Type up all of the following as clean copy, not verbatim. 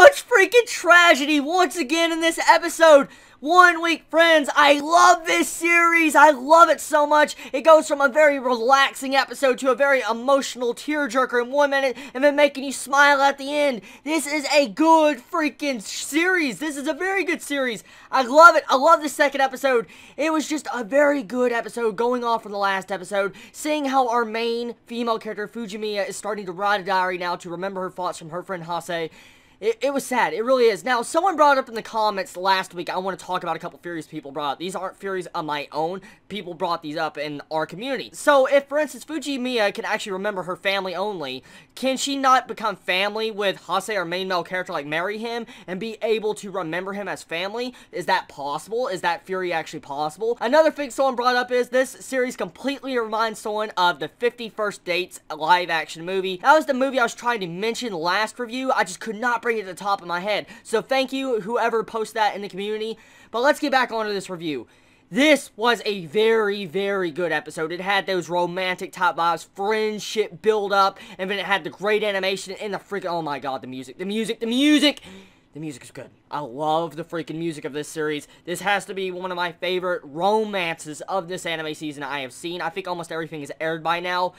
much freaking tragedy once again in this episode. 1 Week Friends, I love this series. I love it so much. It goes from a very relaxing episode to a very emotional tearjerker in 1 minute and then making you smile at the end. This is a good freaking series. This is a very good series. I love it. I love the second episode. It was just a very good episode going off from the last episode. Seeing how our main female character, Fujimiya, is starting to write a diary now to remember her thoughts from her friend Hase. It was sad. It really is. Now, someone brought up in the comments last week, I want to talk about a couple theories people brought up. These aren't theories of my own. People brought these up in our community. So, if, for instance, Fujimiya can actually remember her family only, can she not become family with Hase, our main male character, like marry him, and be able to remember him as family? Is that possible? Is that theory actually possible? Another thing someone brought up is this series completely reminds someone of the 50 First Dates live-action movie. That was the movie I was trying to mention last review. I just could not bring it to the top of my head. So thank you, whoever posted that in the community. But let's get back onto this review. This was a very, very good episode. It had those romantic type vibes, friendship build up, and then it had the great animation and the freaking, oh my god, the music. The music is good. I love the freaking music of this series. This has to be one of my favorite romances of this anime season I have seen. I think almost everything is aired by now.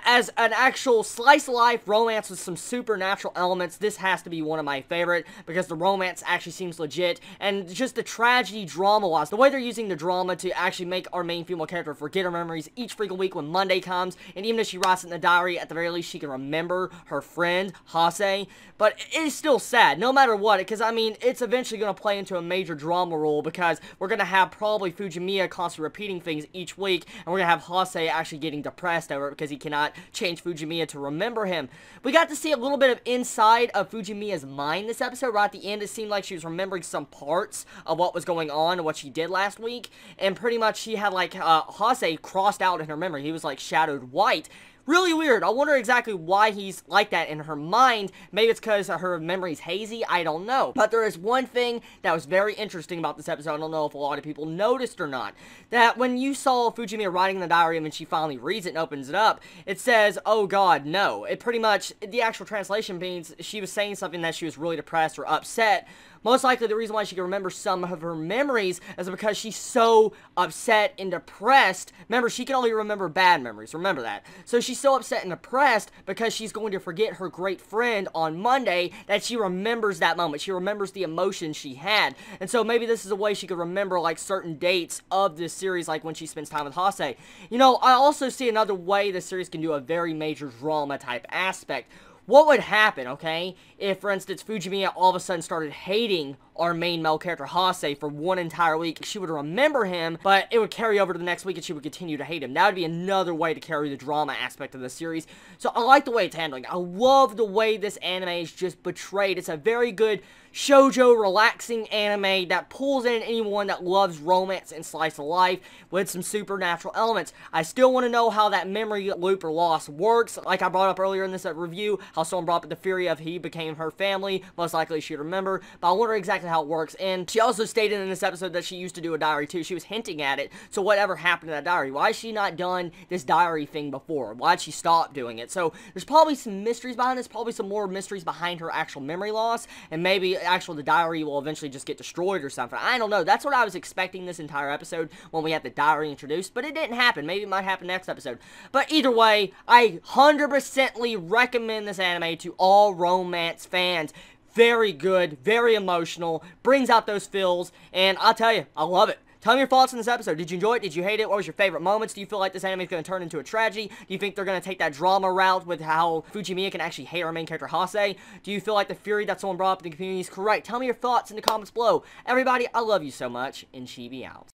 As an actual slice-of-life romance with some supernatural elements, this has to be one of my favorite, because the romance actually seems legit, and just the tragedy drama-wise, the way they're using the drama to actually make our main female character forget her memories each freaking week when Monday comes, and even if she writes it in the diary, at the very least she can remember her friend, Hase, but it is still sad, no matter what, because, I mean, it's eventually going to play into a major drama role, because we're going to have probably Fujimiya constantly repeating things each week, and we're going to have Hase actually getting depressed over it, because he cannot change Fujimiya to remember him. We got to see a little bit of inside of Fujimiya's mind this episode. Right at the end, it seemed like she was remembering some parts of what was going on and what she did last week, and pretty much she had, like, Hase crossed out in her memory. He was, like, shadowed white. Really weird. I wonder exactly why he's like that in her mind. Maybe it's because her memory's hazy. I don't know. But there is one thing that was very interesting about this episode. I don't know if a lot of people noticed or not. That when you saw Fujimiya writing in the diary and when she finally reads it and opens it up, it says, "Oh God, no." It pretty much, the actual translation means she was saying something that she was really depressed or upset. Most likely, the reason why she can remember some of her memories is because she's so upset and depressed. Remember, she can only remember bad memories. Remember that. So she's so upset and depressed because she's going to forget her great friend on Monday that she remembers that moment. She remembers the emotion she had. And so maybe this is a way she could remember, like, certain dates of this series, like when she spends time with Hase. You know, I also see another way this series can do a very major drama-type aspect. What would happen, okay, if, for instance, Fujimiya all of a sudden started hating our main male character, Hase, for one entire week? She would remember him, but it would carry over to the next week and she would continue to hate him. That would be another way to carry the drama aspect of the series. So I like the way it's handling. I love the way this anime is just portrayed. It's a very good shoujo, relaxing anime that pulls in anyone that loves romance and slice of life with some supernatural elements. I still want to know how that memory loop or loss works. Like I brought up earlier in this review, how someone brought up the theory of he became her family. Most likely she'd remember, but I wonder exactly how it works. And she also stated in this episode that she used to do a diary too. She was hinting at it. So whatever happened to that diary? Why has she not done this diary thing before? Why'd she stop doing it? So there's probably some mysteries behind this, probably some more mysteries behind her actual memory loss, and maybe the diary will eventually just get destroyed or something. I don't know. That's what I was expecting this entire episode when we had the diary introduced, but it didn't happen. Maybe it might happen next episode. But either way, I 100%ly recommend this anime to all romance fans. Very good, very emotional, brings out those feels, and I'll tell you, I love it. Tell me your thoughts on this episode. Did you enjoy it? Did you hate it? What was your favorite moments? Do you feel like this anime is going to turn into a tragedy? Do you think they're going to take that drama route with how Fujimiya can actually hate our main character, Hase? Do you feel like the theory that someone brought up in the community is correct? Tell me your thoughts in the comments below. Everybody, I love you so much, and Chibi out.